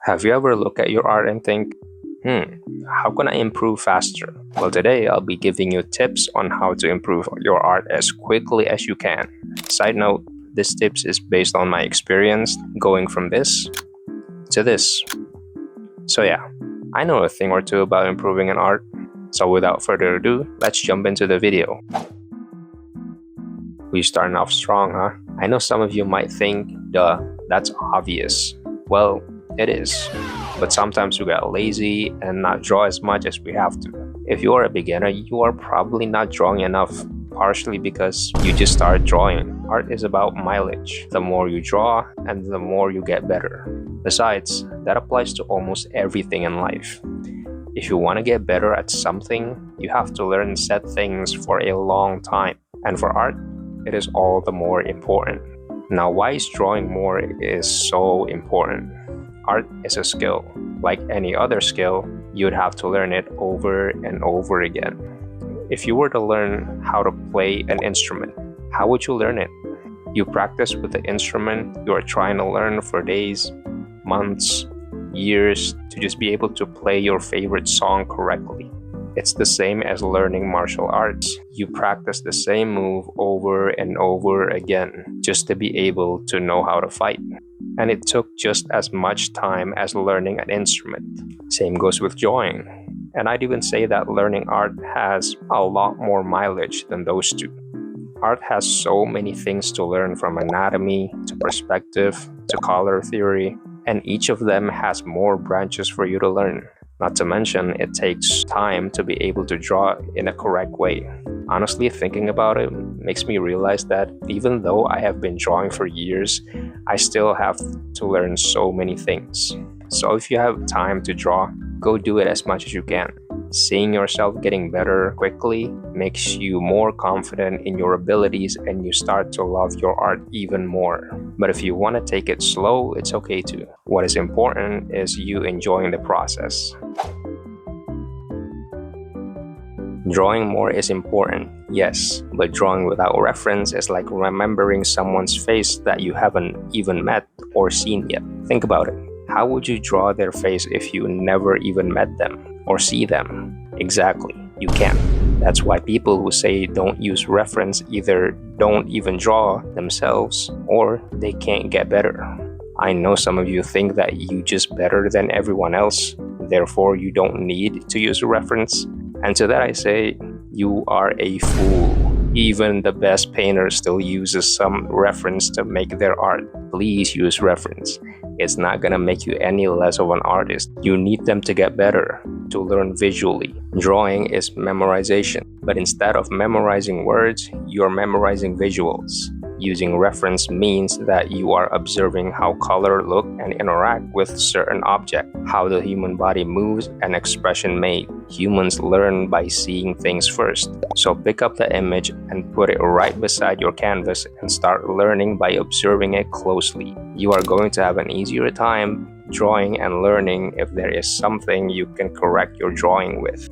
Have you ever looked at your art and think, how can I improve faster? Well, today I'll be giving you tips on how to improve your art as quickly as you can. Side note, this tips is based on my experience going from this to this. So yeah, I know a thing or two about improving an art. So without further ado, let's jump into the video. We're starting off strong, huh? I know some of you might think, duh, that's obvious. Well, it is. But sometimes we get lazy and not draw as much as we have to. If you are a beginner, you are probably not drawing enough, partially because you just started drawing. Art is about mileage. The more you draw, and the more you get better. Besides, that applies to almost everything in life. If you want to get better at something, you have to learn set things for a long time. And for art, it is all the more important. Now, why is drawing more is so important? Art is a skill. Like any other skill, you'd have to learn it over and over again. If you were to learn how to play an instrument, how would you learn it? You practice with the instrument you are trying to learn for days, months, years to just be able to play your favorite song correctly. It's the same as learning martial arts. You practice the same move over and over again just to be able to know how to fight. And it took just as much time as learning an instrument. Same goes with drawing. And I'd even say that learning art has a lot more mileage than those two. Art has so many things to learn, from anatomy to perspective to color theory, and each of them has more branches for you to learn. Not to mention, it takes time to be able to draw in a correct way. Honestly, thinking about it makes me realize that even though I have been drawing for years, I still have to learn so many things. So if you have time to draw, go do it as much as you can. Seeing yourself getting better quickly makes you more confident in your abilities, and you start to love your art even more. But if you want to take it slow, it's okay too. What is important is you enjoying the process. Drawing more is important, yes, but drawing without reference is like remembering someone's face that you haven't even met or seen yet. Think about it. How would you draw their face if you never even met them or see them? Exactly, you can't. That's why people who say don't use reference either don't even draw themselves or they can't get better. I know some of you think that you just better than everyone else, therefore you don't need to use a reference. And to that I say, you are a fool. Even the best painter still uses some reference to make their art. Please use reference. It's not gonna make you any less of an artist. You need them to get better, to learn visually. Drawing is memorization, but instead of memorizing words, you're memorizing visuals. Using reference means that you are observing how color look and interact with certain object, how the human body moves and expression made. Humans learn by seeing things first. So pick up the image and put it right beside your canvas and start learning by observing it closely. You are going to have an easier time drawing and learning if there is something you can correct your drawing with.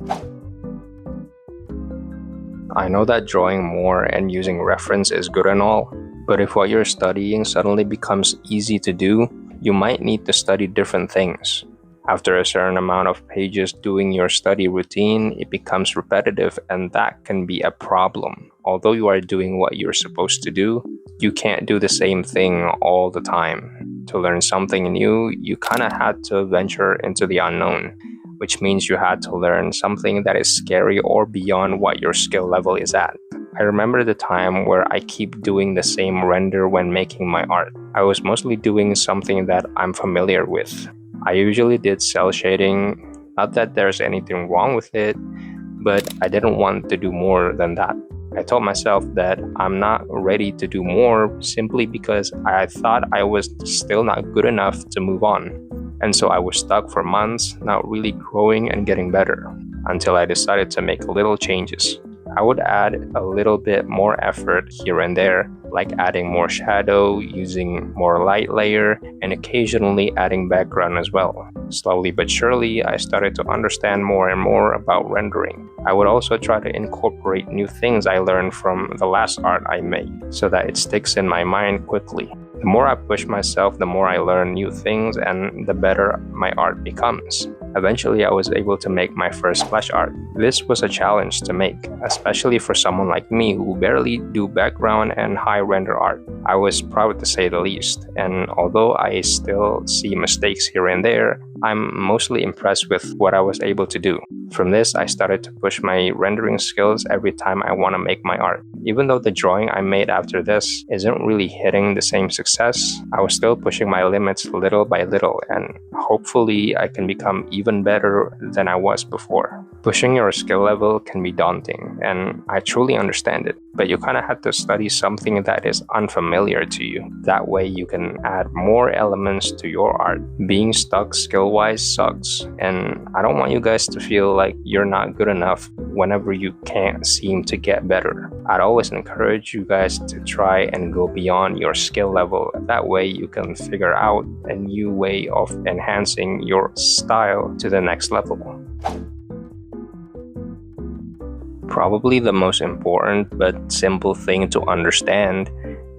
I know that drawing more and using reference is good and all, but if what you're studying suddenly becomes easy to do, you might need to study different things. After a certain amount of pages doing your study routine, it becomes repetitive, and that can be a problem. Although you are doing what you're supposed to do, you can't do the same thing all the time. To learn something new, you kind of had to venture into the unknown, which means you had to learn something that is scary or beyond what your skill level is at. I remember the time where I keep doing the same render when making my art. I was mostly doing something that I'm familiar with. I usually did cell shading, not that there's anything wrong with it, but I didn't want to do more than that. I told myself that I'm not ready to do more simply because I thought I was still not good enough to move on. And so I was stuck for months, not really growing and getting better, until I decided to make little changes. I would add a little bit more effort here and there, like adding more shadow, using more light layer, and occasionally adding background as well. Slowly but surely, I started to understand more and more about rendering. I would also try to incorporate new things I learned from the last art I made, so that it sticks in my mind quickly. The more I push myself, the more I learn new things and the better my art becomes. Eventually, I was able to make my first splash art. This was a challenge to make, especially for someone like me who barely do background and high render art. I was proud to say the least, and although I still see mistakes here and there, I'm mostly impressed with what I was able to do. From this, I started to push my rendering skills every time I want to make my art. Even though the drawing I made after this isn't really hitting the same success, I was still pushing my limits little by little, and hopefully I can become even better than I was before. Pushing your skill level can be daunting, and I truly understand it, but you kind of have to study something that is unfamiliar to you. That way you can add more elements to your art. Being stuck skill-wise sucks, and I don't want you guys to feel like you're not good enough whenever you can't seem to get better. I'd always encourage you guys to try and go beyond your skill level. That way you can figure out a new way of enhancing your style to the next level. Probably the most important but simple thing to understand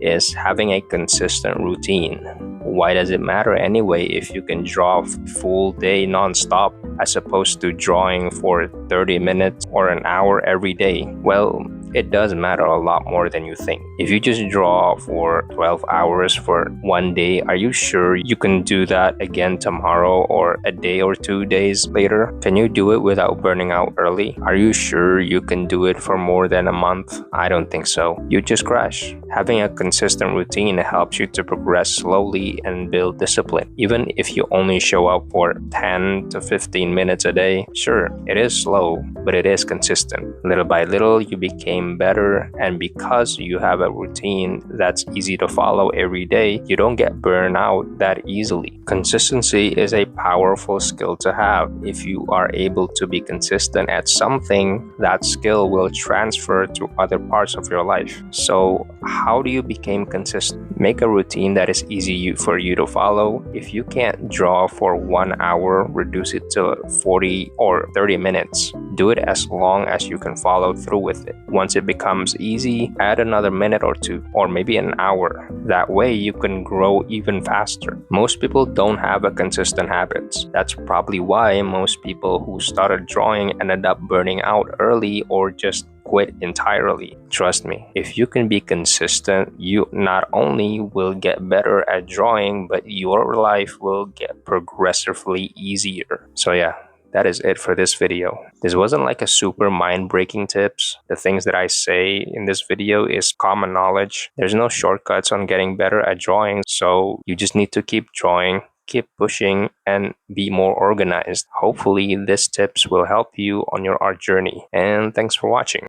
is having a consistent routine. Why does it matter anyway if you can draw full day non-stop as opposed to drawing for 30 minutes or an hour every day? Well, it does matter a lot more than you think. If you just draw for 12 hours for one day, are you sure you can do that again tomorrow or a day or 2 days later? Can you do it without burning out early? Are you sure you can do it for more than a month? I don't think so. You just crash. Having a consistent routine helps you to progress slowly and build discipline. Even if you only show up for 10 to 15 minutes a day, sure, it is slow, but it is consistent. Little by little, you became better, and because you have a routine that's easy to follow every day, you don't get burned out that easily. Consistency is a powerful skill to have. If you are able to be consistent at something, that skill will transfer to other parts of your life. So how do you become consistent? Make a routine that is easy for you to follow. If you can't draw for 1 hour, reduce it to 40 or 30 minutes. Do it as long as you can follow through with it. Once it becomes easy, add another minute or two, or maybe an hour. That way you can grow even faster. Most people don't have a consistent habits. That's probably why most people who started drawing ended up burning out early or just quit entirely. Trust me, if you can be consistent, you not only will get better at drawing, but your life will get progressively easier. So yeah, that is it for this video. This wasn't like a super mind-breaking tips. The things that I say in this video is common knowledge. There's no shortcuts on getting better at drawing, so you just need to keep drawing, keep pushing, and be more organized. Hopefully, these tips will help you on your art journey. And thanks for watching.